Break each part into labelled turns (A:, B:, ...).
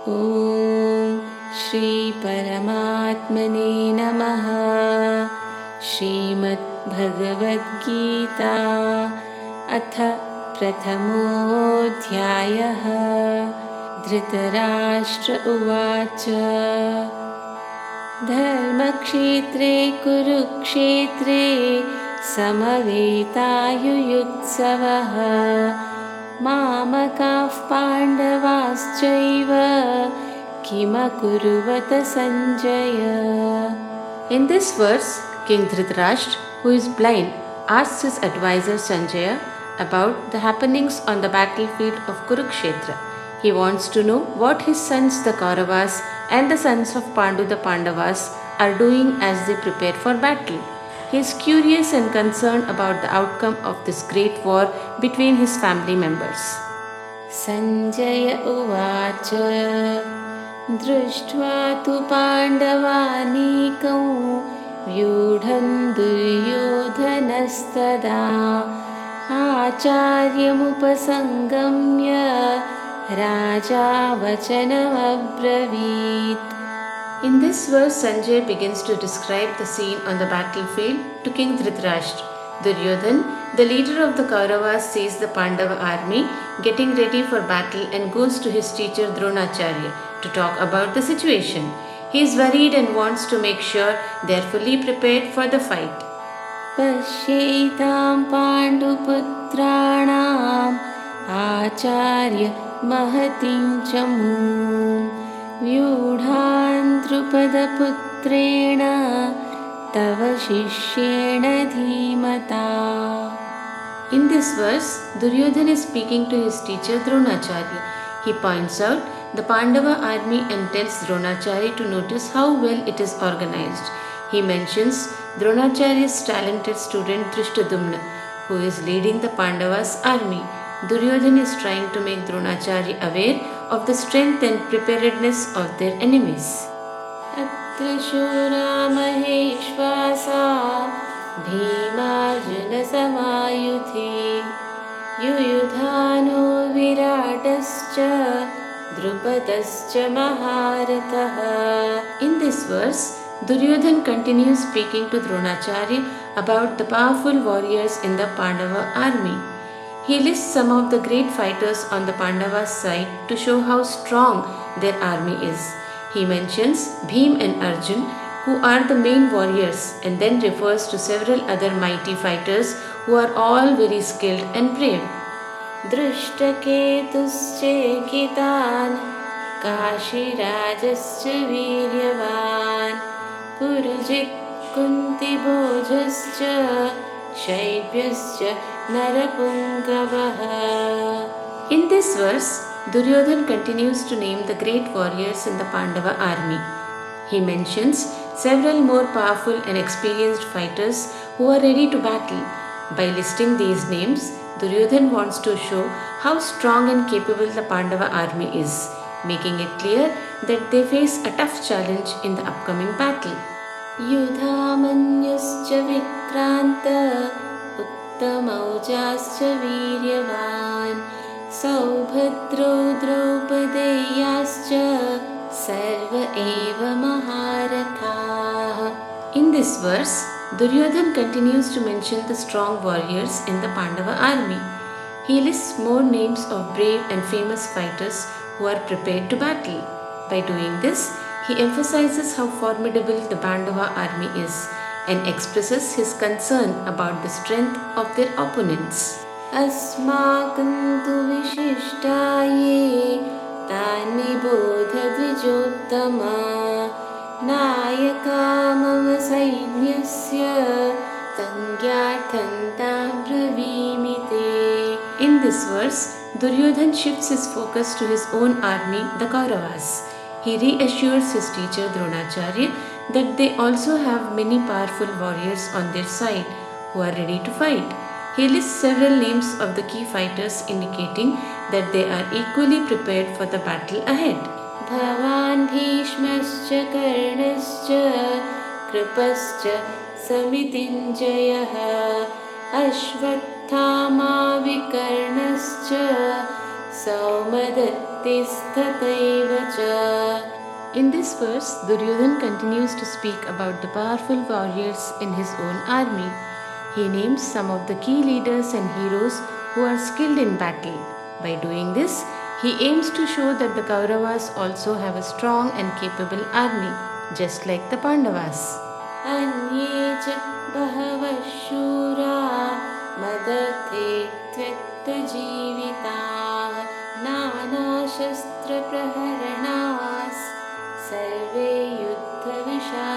A: ॐ श्री परमात्मने नमः। श्रीमद्भगवद्गीता अथ प्रथमोऽध्यायः। धृतराष्ट्र उवाच धर्मक्षेत्रे कुरुक्षेत्रे समवेतायुयुत्सवः मामकाः पाण्डवाश्चैव किमकुर्वत Sanjay. In this verse, King Dhritarashtra, who is blind, asks his advisor Sanjaya about the happenings on the battlefield of Kurukshetra. He wants to know what his sons the Kauravas and the sons of Pandu the Pandavas are doing as they prepare for battle. He is curious and concerned about the outcome of this great war between his family members. Sanjaya uvacha दृष्ट्वा तु पाण्डवानीकं व्यूढं दुर्योधनस्तदा आचार्यमुपसङ्गम्य राजा वचनमब्रवीत्. In this verse, Sanjay begins to describe the scene on the battlefield to King Dhritarashtra. Duryodhan, the leader of the Kauravas, sees the Pandava army getting ready for battle and goes to his teacher Dronacharya to talk about the situation. He is worried and wants to make sure they are fully prepared for the fight. Pashyaitam Panduputranam Acharya Mahatim Chamum Vyudhan Drupadaputrena Tava Shishyena Dhimata. In this verse, Duryodhan is speaking to his teacher Dronacharya. He points out the Pandava army and tells Dronacharya to notice how well it is organized. He mentions Dronacharya's talented student Drishtadumna, who is leading the Pandavas army. Duryodhan is trying to make Dronacharya aware of the strength and preparedness of their enemies. Atra shura maheshvasa bhimarjuna samayuthi yuyudhano viratascha drupadascha maharatah. In this verse, Duryodhan continues speaking to Dronacharya about the powerful warriors in the Pandava army. He lists some of the great fighters on the Pandavas' side to show how strong their army is. He mentions Bhim and Arjun, who are the main warriors, and then refers to several other mighty fighters who are all very skilled and brave. Drishtaketuschekitan Kashirajascha Viryavan Purujit Kuntibojascha Shaibhyascha Narapungavaha. In this verse, Duryodhan continues to name the great warriors in the Pandava army. He mentions several more powerful and experienced fighters who are ready to battle. By listing these names, Duryodhan wants to show how strong and capable the Pandava army is, making it clear that they face a tough challenge in the upcoming battle. Yudhamanyascha vikranta uttamaujascha viryavan saubhadro draupadeyascha sarva eva maharatha. In this verse, Duryodhan continues to mention the strong warriors in the Pandava army. He lists more names of brave and famous fighters who are prepared to battle. By doing this, he emphasizes how formidable the Pandava army is and expresses his concern about the strength of their opponents. Asmakam tu vishishtaye tani bodha dvijottama Nayaka mama sainyasya tangyarthantam bravimite. In this verse, Duryodhan shifts his focus to his own army, the Kauravas. He reassures his teacher Dronacharya that they also have many powerful warriors on their side who are ready to fight. He lists several names of the key fighters, indicating that they are equally prepared for the battle ahead. Bhavan Bhishmascha Karnascha Kripascha Samitinjayah Ashwathama Vikarnascha Saumadat कीर्तिस्तथैव च. In this verse, Duryodhana continues to speak about the powerful warriors in his own army. He names some of the key leaders and heroes who are skilled in battle. By doing this, he aims to show that the Kauravas also have a strong and capable army, just like the Pandavas. Anye च बहवः शूरा मदर्थे त्यक्तजीविताः नानाशस्त्रप्रहरणाः सर्वे युद्धविशारदाः.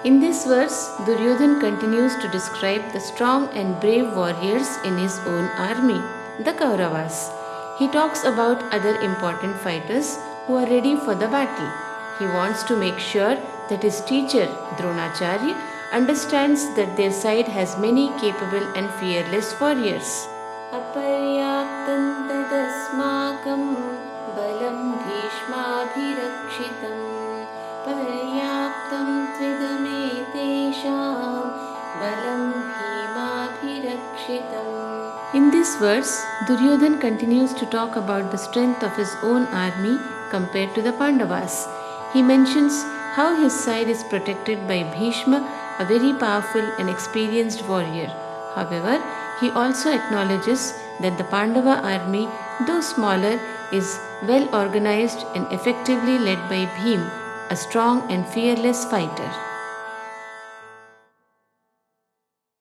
A: In this verse, Duryodhana continues to describe the strong and brave warriors in his own army, the Kauravas. He talks about other important fighters who are ready for the battle. He wants to make sure that his teacher, Dronacharya, understands that their side has many capable and fearless warriors. Aparyaptam tadasmakam balam bhishmabhirakshitam पर्याप्तं त्विदमेतेषां बलं भीमाभिरक्षितम्. In this verse, Duryodhana continues to talk about the strength of his own army compared to the Pandavas. He mentions how his side is protected by Bhishma, a very powerful and experienced warrior. However, he also acknowledges that the Pandava army, though smaller, is well organized and effectively led by Bhim, a strong and fearless fighter.